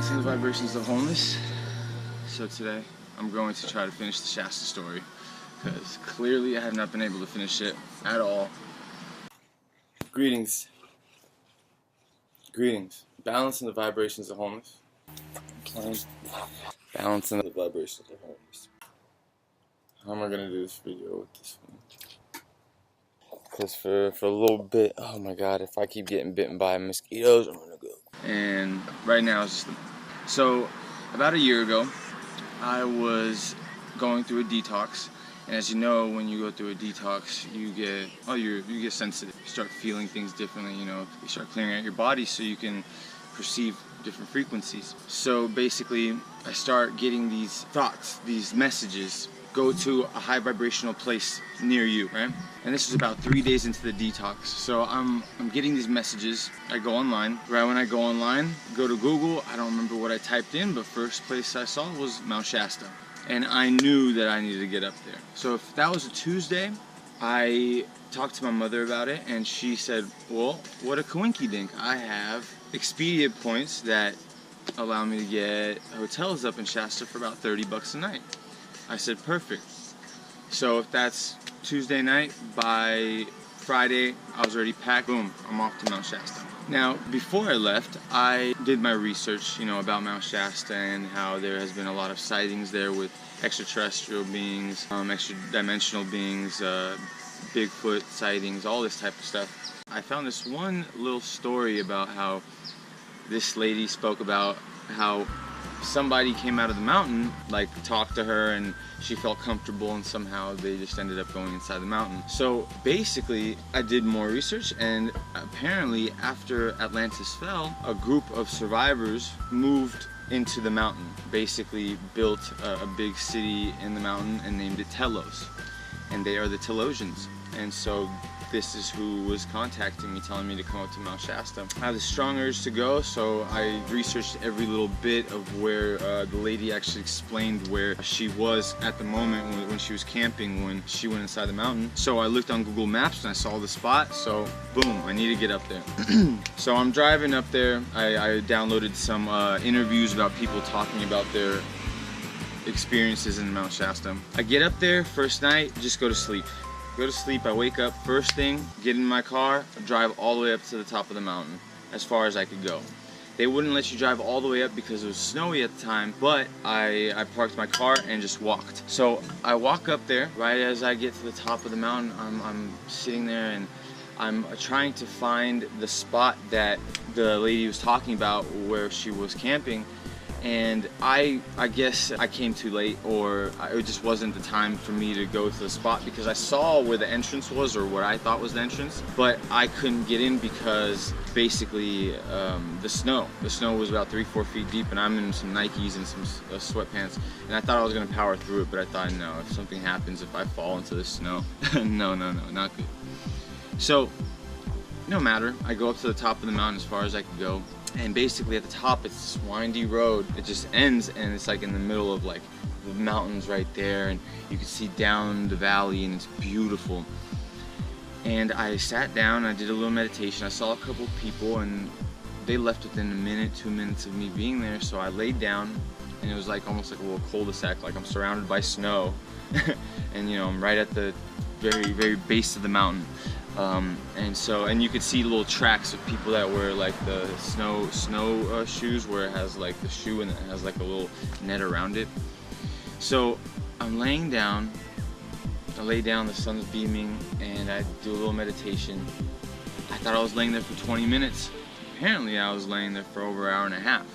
balancing the vibrations of wholeness. So today I'm going to try to finish the Shasta story because clearly I have not been able to finish it at all. Greetings. Greetings. Balancing the vibrations of wholeness. Balancing the vibrations of wholeness. How am I going to do this video with this one? Because for a little bit, oh my god, if I keep getting bitten by mosquitoes, I'm going to go. And right now it's just... So, about a year ago, I was going through a detox. And as you know, when you go through a detox, you get sensitive. You start feeling things differently, you know. You start clearing out your body so you can perceive different frequencies. So basically, I start getting these thoughts, these messages. Go to a high vibrational place near you, right? And this was about 3 days into the detox. So I'm getting these messages. I go online. Right when I go online, go to Google. I don't remember what I typed in, but first place I saw was Mount Shasta. And I knew that I needed to get up there. So if that was a Tuesday, I talked to my mother about it, and she said, well, what a coinky dink. I have Expedia points that allow me to get hotels up in Shasta for about 30 bucks a night. I said, perfect. So if that's Tuesday night, by Friday, I was already packed. Boom, I'm off to Mount Shasta. Now, before I left, I did my research, you know, about Mount Shasta and how there has been a lot of sightings there with extraterrestrial beings, extra-dimensional beings, Bigfoot sightings, all this type of stuff. I found this one little story about how this lady spoke about how somebody came out of the mountain, like talked to her, and she felt comfortable, and somehow they just ended up going inside the mountain. So basically, I did more research, and apparently after Atlantis fell, a group of survivors moved into the mountain, basically built a big city in the mountain and named it Telos, and they are the Telosions. And so this is who was contacting me, telling me to come up to Mount Shasta. I have a strong urge to go, so I researched every little bit of where the lady actually explained where she was at the moment when she was camping, when she went inside the mountain. So I looked on Google Maps and I saw the spot, so boom, I need to get up there. So I'm driving up there. I downloaded some interviews about people talking about their experiences in Mount Shasta. I get up there, first night, just go to sleep. Go to sleep, I wake up, first thing, get in my car, drive all the way up to the top of the mountain, as far as I could go. They wouldn't let you drive all the way up because it was snowy at the time, but I parked my car and just walked. So I walk up there, right as I get to the top of the mountain, I'm sitting there and I'm trying to find the spot that the lady was talking about where she was camping. And I guess I came too late, or it just wasn't the time for me to go to the spot, because I saw where the entrance was, or what I thought was the entrance, but I couldn't get in because basically the snow was about 3-4 feet deep, and I'm in some Nikes and some sweatpants, and I thought I was going to power through it, but I thought, no, if something happens, if I fall into the snow, no, not good. So no matter, I go up to the top of the mountain as far as I could go. And basically at the top, it's this windy road. It just ends, and it's like in the middle of like the mountains right there, and you can see down the valley, and it's beautiful. And I sat down, I did a little meditation. I saw a couple people, and they left within a minute, 2 minutes of me being there. So I laid down, and it was like almost like a little cul-de-sac, like I'm surrounded by snow, and you know, I'm right at the very, very base of the mountain. And you could see little tracks of people that wear like the snow shoes, where it has like the shoe and it has like a little net around it. So I'm laying down, I lay down, the sun's beaming, and I do a little meditation. I thought I was laying there for 20 minutes. Apparently I was laying there for over an hour and a half.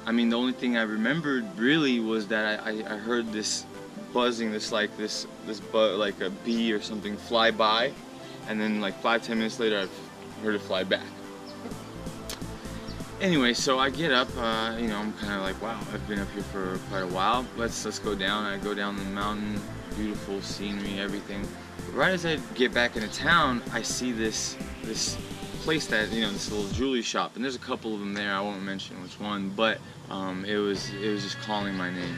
I mean, the only thing I remembered really was that I heard this buzzing, like a bee or something fly by. And then like 5-10 minutes later, I've heard it fly back. Anyway, so I get up, you know, I'm kind of like, wow, I've been up here for quite a while. Let's go down. I go down the mountain, beautiful scenery, everything. But right as I get back into town, I see this place that, you know, this little jewelry shop, and there's a couple of them there. I won't mention which one, but it was just calling my name.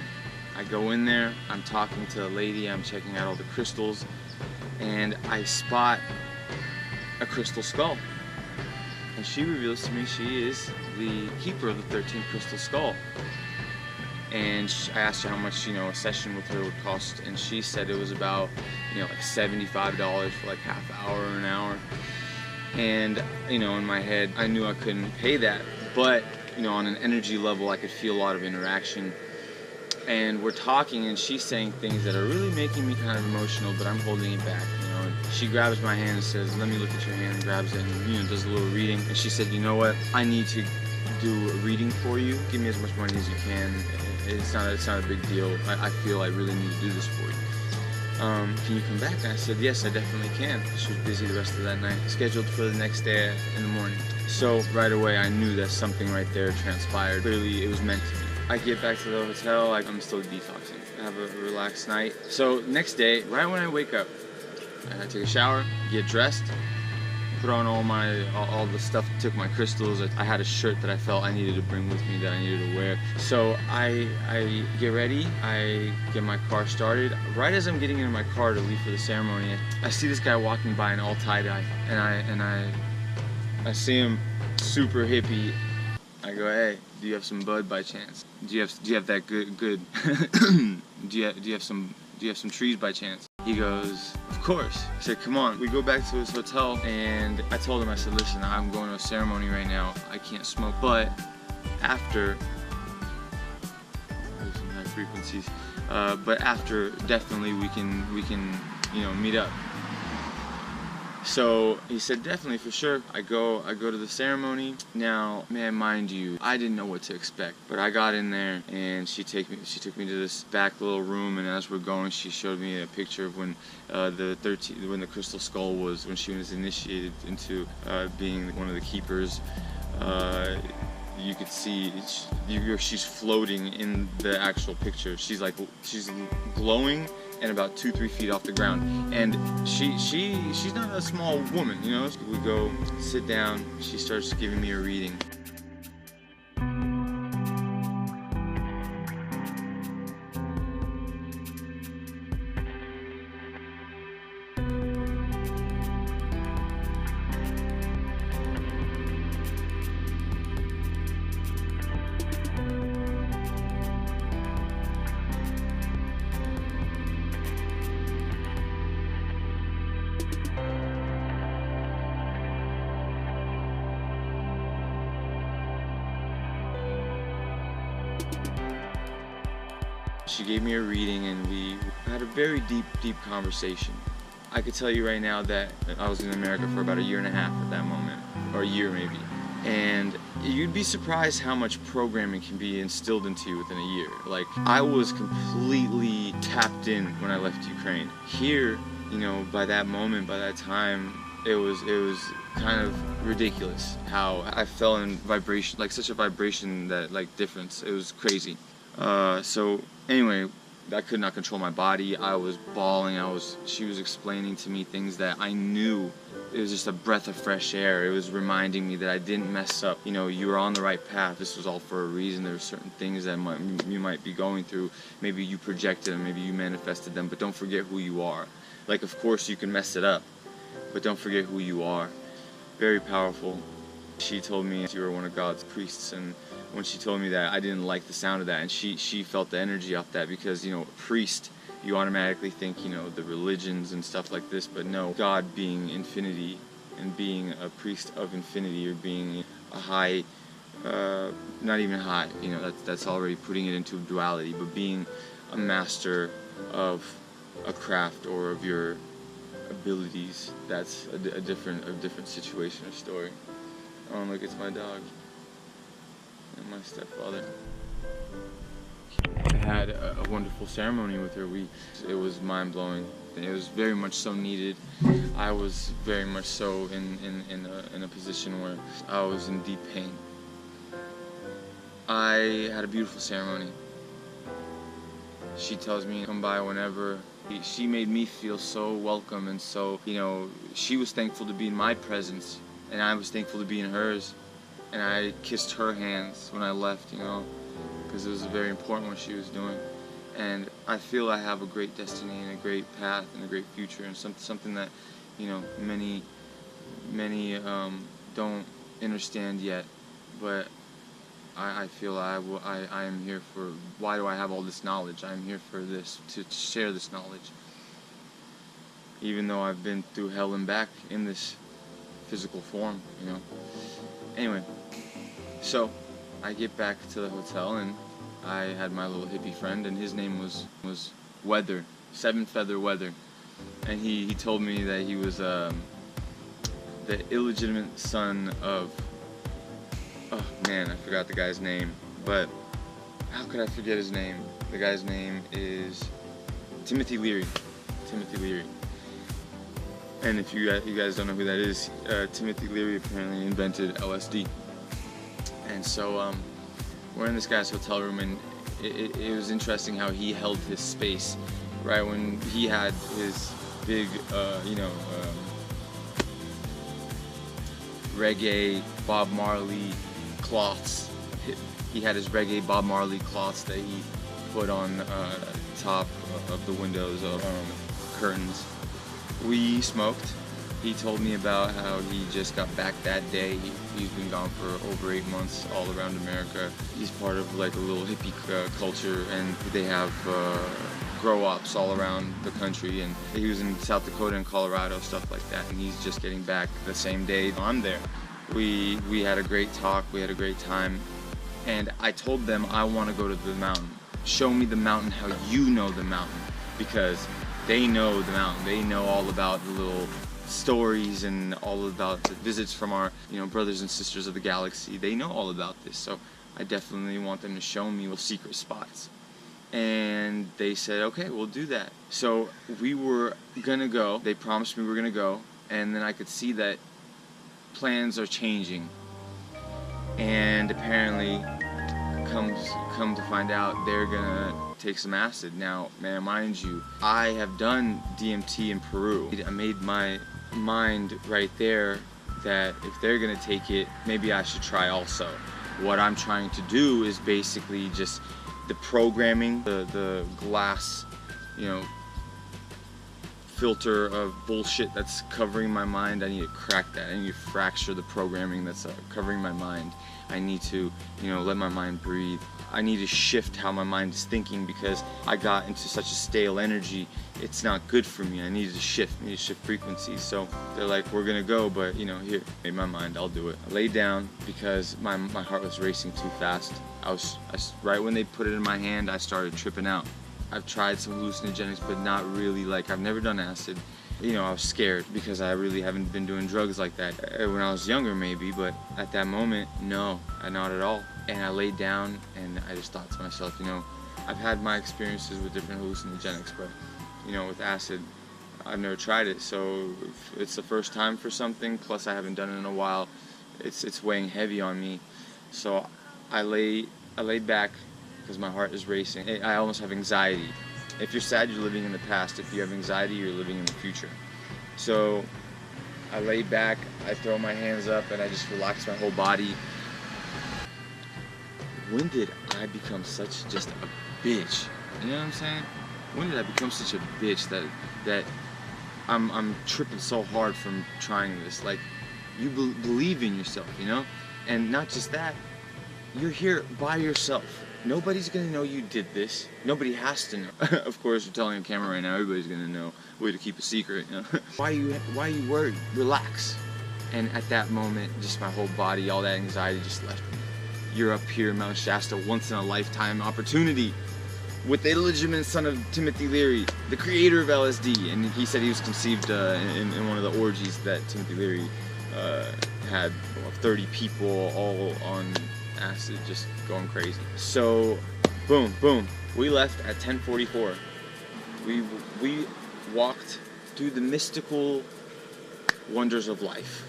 I go in there, I'm talking to a lady, I'm checking out all the crystals, and I spot a crystal skull. And she reveals to me she is the keeper of the 13th crystal skull. And I asked her how much, you know, a session with her would cost, and she said it was about, you know, like $75 for like half hour or an hour. And, you know, in my head, I knew I couldn't pay that, but, you know, on an energy level, I could feel a lot of interaction. And we're talking, and she's saying things that are really making me kind of emotional, but I'm holding it back, you know. And she grabs my hand and says, "Let me look at your hand," and grabs it and, you know, does a little reading. And she said, "You know what? I need to do a reading for you. Give me as much money as you can. It's not a big deal. I feel I really need to do this for you. Can you come back?" And I said, "Yes, I definitely can." She was busy the rest of that night, scheduled for the next day in the morning. So right away, I knew that something right there transpired. Clearly, it was meant to be. I get back to the hotel, I'm still detoxing. I have a relaxed night. So next day, right when I wake up, I take a shower, get dressed, put on all the stuff, took my crystals. I had a shirt that I felt I needed to bring with me, that I needed to wear. So I get ready, I get my car started. Right as I'm getting into my car to leave for the ceremony, I see this guy walking by in all tie-dye, and I see him super hippie. I go, "Hey, do you have some bud by chance? Do you have that good do you have some trees by chance?" He goes, "Of course." I said, "Come on." We go back to his hotel, and I told him, I said, "Listen, I'm going to a ceremony right now. I can't smoke, but after," there's some high frequencies, "but after, definitely we can you know, meet up." So he said, "Definitely, for sure." I go to the ceremony. Now, man, mind you, I didn't know what to expect, but I got in there, and she took me to this back little room, and as we're going, she showed me a picture of when when the crystal skull was, when she was initiated into being one of the keepers. You could see she's floating in the actual picture. She's glowing and about 2-3 feet off the ground, and she's not a small woman, you know. We go sit down. She starts giving me a reading. She gave me a reading, and we had a very deep conversation. I could tell you right now that I was in America for about 1.5 years at that moment, or a year maybe. And you'd be surprised how much programming can be instilled into you within a year. Like, I was completely tapped in when I left Ukraine. Here, you know, by that moment, by that time, it was kind of ridiculous how I fell in vibration, like such a vibration that, like, difference. It was crazy. So anyway, I could not control my body. I was bawling. She was explaining to me things that I knew. It was just a breath of fresh air. It was reminding me that I didn't mess up. You know, you were on the right path. This was all for a reason. There were certain things that you might be going through. Maybe you projected them, maybe you manifested them, but don't forget who you are. Like, of course you can mess it up, but don't forget who you are. Very powerful. She told me you were one of God's priests, and when she told me that, I didn't like the sound of that, and she felt the energy off that, because, you know, priest, you automatically think, you know, the religions and stuff like this, but no, God being infinity, and being a priest of infinity, or being a high, not even high, you know, that's already putting it into duality, but being a master of a craft or of your abilities, that's a different situation or story. Oh, look, it's my dog and my stepfather. I had a wonderful ceremony with her. It was mind-blowing. It was very much so needed. I was very much so in a position where I was in deep pain. I had a beautiful ceremony. She tells me to come by whenever. She made me feel so welcome, and so, you know, she was thankful to be in my presence, and I was thankful to be in hers. And I kissed her hands when I left, you know, because it was very important what she was doing. And I feel I have a great destiny and a great path and a great future, and something that, you know, many don't understand yet, but I feel I am here for, why do I have all this knowledge? I'm here for this, to share this knowledge. Even though I've been through hell and back in this physical form, you know. Anyway, so I get back to the hotel, and I had my little hippie friend, and his name was Weather, Seven Feather Weather. And he told me that he was the illegitimate son of, oh man, I forgot the guy's name, but how could I forget his name? The guy's name is Timothy Leary. Timothy Leary. And if you guys don't know who that is, Timothy Leary apparently invented LSD. And so we're in this guy's hotel room, and it was interesting how he held his space right when he had his big, reggae Bob Marley cloths. He had his reggae Bob Marley cloths that he put on top of the windows of curtains. We smoked. He told me about how he just got back that day. He's been gone for over 8 months all around America. He's part of like a little hippie culture, and they have grow-ops all around the country, and he was in South Dakota and Colorado, stuff like that, and he's just getting back the same day I'm there. We had a great talk, we had a great time, and I told them I want to go to the mountain. Show me the mountain how you know the mountain, because they know the mountain. They know all about the little stories and all about the visits from our, brothers and sisters of the galaxy. They know all about this, so I definitely want them to show me secret spots. And they said, okay, we'll do that. So we were gonna go. They promised me we were gonna go, and then I could see that plans are changing. And apparently, come to find out, they're gonna take some acid. Now, man, mind you, I have done DMT in Peru. I made my mind right there that if they're gonna take it, maybe I should try also. What I'm trying to do is basically just the programming, the glass, filter of bullshit that's covering my mind. I need to crack that. I need to fracture the programming that's covering my mind. I need to, let my mind breathe. I need to shift how my mind is thinking, because I got into such a stale energy. It's not good for me. I needed to shift. I need to shift frequencies. So they're like, we're gonna go, but here, in my mind, I'll do it. I laid down because my heart was racing too fast. Right when they put it in my hand, I started tripping out. I've tried some hallucinogenics, but not really. Like, I've never done acid. I was scared because I really haven't been doing drugs like that. When I was younger, maybe, but at that moment, no, not at all. And I laid down, and I just thought to myself, I've had my experiences with different hallucinogenics, but, with acid, I've never tried it. So if it's the first time for something, plus I haven't done it in a while, it's weighing heavy on me. So I laid back because my heart is racing. I almost have anxiety. If you're sad, you're living in the past. If you have anxiety, you're living in the future. So I lay back, I throw my hands up, and I just relax my whole body. When did I become such just a bitch? You know what I'm saying? When did I become such a bitch that I'm tripping so hard from trying this? Like, you believe in yourself, And not just that, you're here by yourself. Nobody's gonna know you did this. Nobody has to know. Of course, we're telling a camera right now, everybody's gonna know. Way to keep a secret, Why are you worried? Relax. And at that moment, just my whole body, all that anxiety just left me. You're up here, Mount Shasta, once in a lifetime opportunity with the illegitimate son of Timothy Leary, the creator of LSD. And he said he was conceived in one of the orgies that Timothy Leary had 30 people all on acid, just going crazy. So boom, we left at 10:44. We walked through the mystical wonders of life.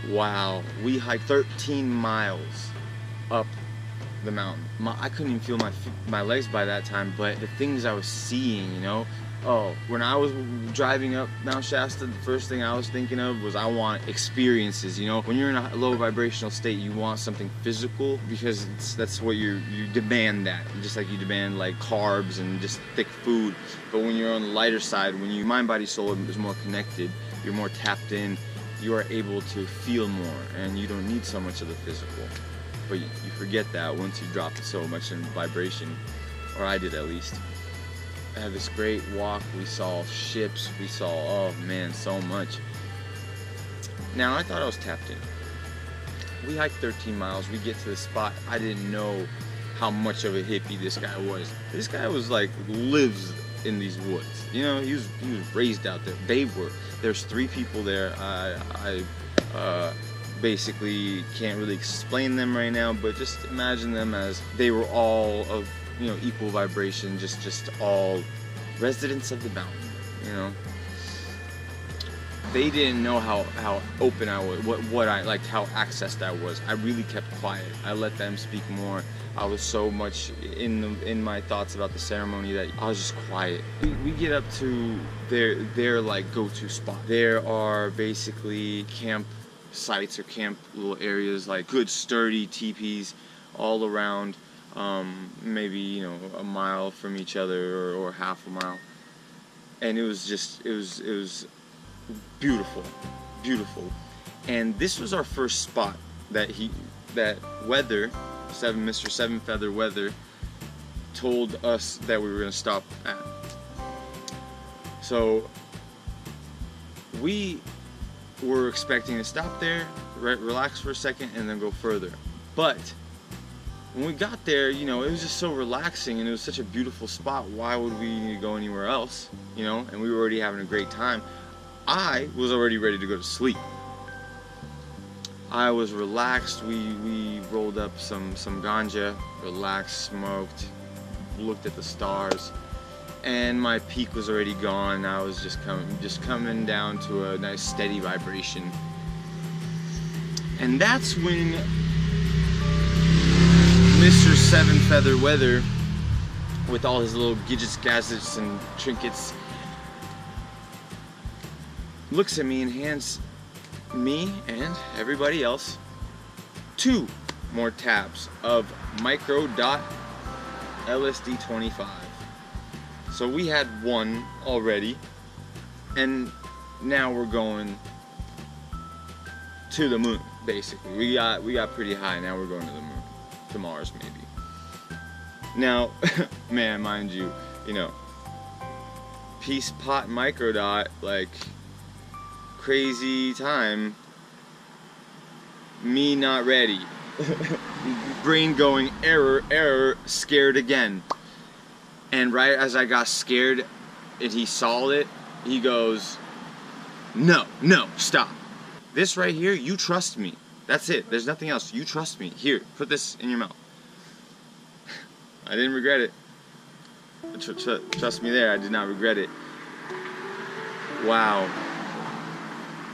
Wow, we hiked 13 miles up the mountain. I couldn't even feel my legs by that time, but the things I was seeing, when I was driving up Mount Shasta, the first thing I was thinking of was I want experiences. When you're in a low vibrational state, you want something physical, because that's what you demand, that just like you demand like carbs and just thick food. But when you're on the lighter side, when your mind, body, soul is more connected, you're more tapped in, you are able to feel more, and you don't need so much of the physical. But you forget that once you drop so much in vibration, or I did at least. I had this great walk, we saw ships, we saw, oh man, so much. Now, I thought I was tapped in. We hiked 13 miles, we get to the spot, I didn't know how much of a hippie this guy was. This guy was like, lives in these woods. You know, he was raised out there. There's 3 people there. I basically can't really explain them right now, but just imagine them as they were all of, you know, equal vibration, just all residents of the mountain, you know. They didn't know how open I was, what I liked, how accessed I was. I really kept quiet. I let them speak more. I was so much in my thoughts about the ceremony that I was just quiet. We get up to their like go-to spot. There are basically camp sites or camp little areas, like good sturdy teepees all around, maybe, you know, a mile from each other or half a mile. And it was beautiful, beautiful. And this was our first spot that Mr. Seven Feather Weather told us that we were going to stop at. So we were expecting to stop there, relax for a second, and then go further. But when we got there, you know, it was just so relaxing, and it was such a beautiful spot. Why would we need to go anywhere else, you know? And we were already having a great time. I was already ready to go to sleep. I was relaxed. We rolled up some ganja, relaxed, smoked, looked at the stars, and my peak was already gone. I was just coming down to a nice steady vibration. And that's when Mr. Seven Feather Weather, with all his little gadgets and trinkets, looks at me and hands me and everybody else 2 more tabs of LSD 25. So we had 1 already, and now we're going to the moon. Basically, we got pretty high. Now we're going to the moon, to Mars maybe. Now, man, mind you, you know, Peace Pot Microdot, like, crazy time, me not ready. Brain going error, scared again. And right as I got scared and he saw it, he goes, no, stop. This right here, you trust me. That's it, there's nothing else. You trust me. Here, put this in your mouth. I didn't regret it. Trust me there, I did not regret it. Wow.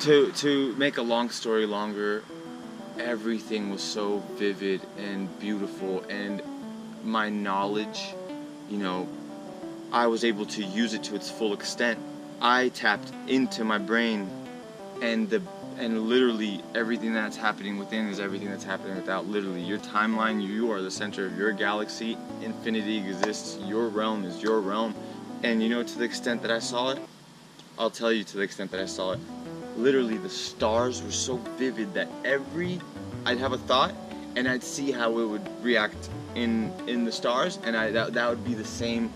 To make a long story longer, everything was so vivid and beautiful, and my knowledge, you know, I was able to use it to its full extent. I tapped into my brain, and literally everything that's happening within is everything that's happening without. Literally, your timeline, you are the center of your galaxy. Infinity exists. Your realm is your realm. And you know, to the extent that I saw it, I'll tell you to the extent that I saw it. Literally, the stars were so vivid that I'd have a thought, and I'd see how it would react in the stars, and that would be the same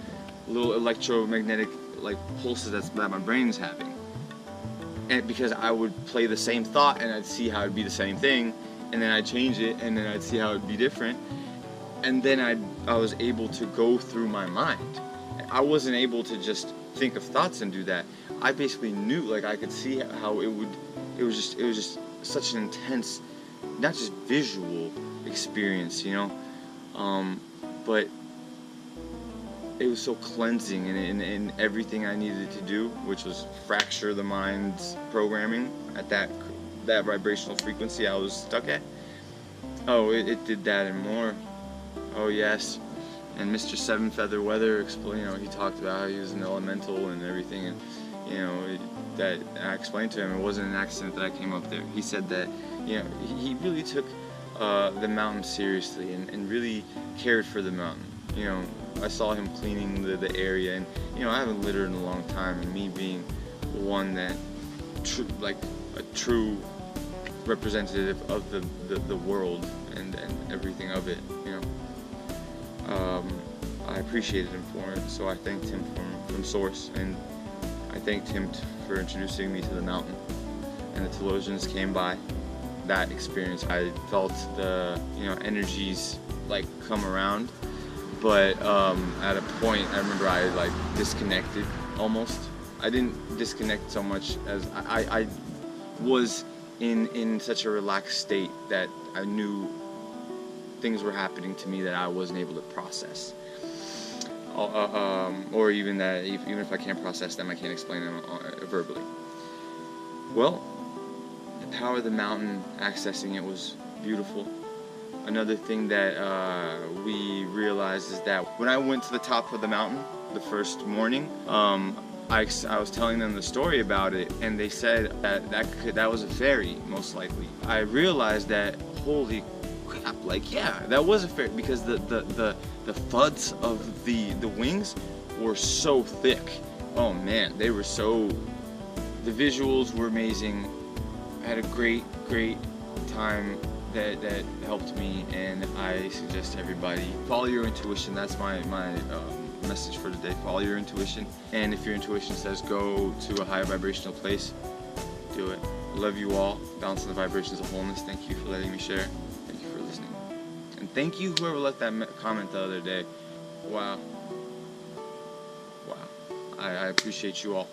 little electromagnetic like pulses that my brain is having. And because I would play the same thought, and I'd see how it'd be the same thing, and then I'd change it, and then I'd see how it'd be different, and then I was able to go through my mind. I wasn't able to just think of thoughts and do that. I basically knew, like, I could see how it was just such an intense, not just visual experience, you know, but it was so cleansing, and everything I needed to do, which was fracture the mind's programming at that vibrational frequency I was stuck at. Oh, it did that and more. Oh yes. And Mr. Seven Feather Weather, you know, he talked about how he was an elemental and everything, and you know, that I explained to him it wasn't an accident that I came up there. He said that, you know, he really took the mountain seriously and really cared for the mountain. You know, I saw him cleaning the area, and you know, I haven't littered in a long time, and me being one that like a true representative of the world and everything of it, you know. I appreciated him for it, so I thanked him from source, and I thanked him for introducing me to the mountain. And the Telosions came by. That experience, I felt the, you know, energies like come around, but at a point I remember I like disconnected almost. I didn't disconnect so much as I was in such a relaxed state that I knew things were happening to me that I wasn't able to process, or even that even if I can't process them, I can't explain them verbally. Well, the power of the mountain, accessing it, was beautiful. Another thing that we realized is that when I went to the top of the mountain the first morning, I was telling them the story about it, and they said that was a fairy, most likely. I realized that, holy crap, like, yeah, that was a fairy, because the thuds of the wings were so thick. Oh man, they were so, the visuals were amazing. I had a great time that helped me, and I suggest everybody follow your intuition. That's my message for today. Follow your intuition, and if your intuition says go to a higher vibrational place, do it. I love you all. Balancing the vibrations of wholeness. Thank you for letting me share. Thank you for listening, and thank you whoever left that comment the other day. Wow. I appreciate you all.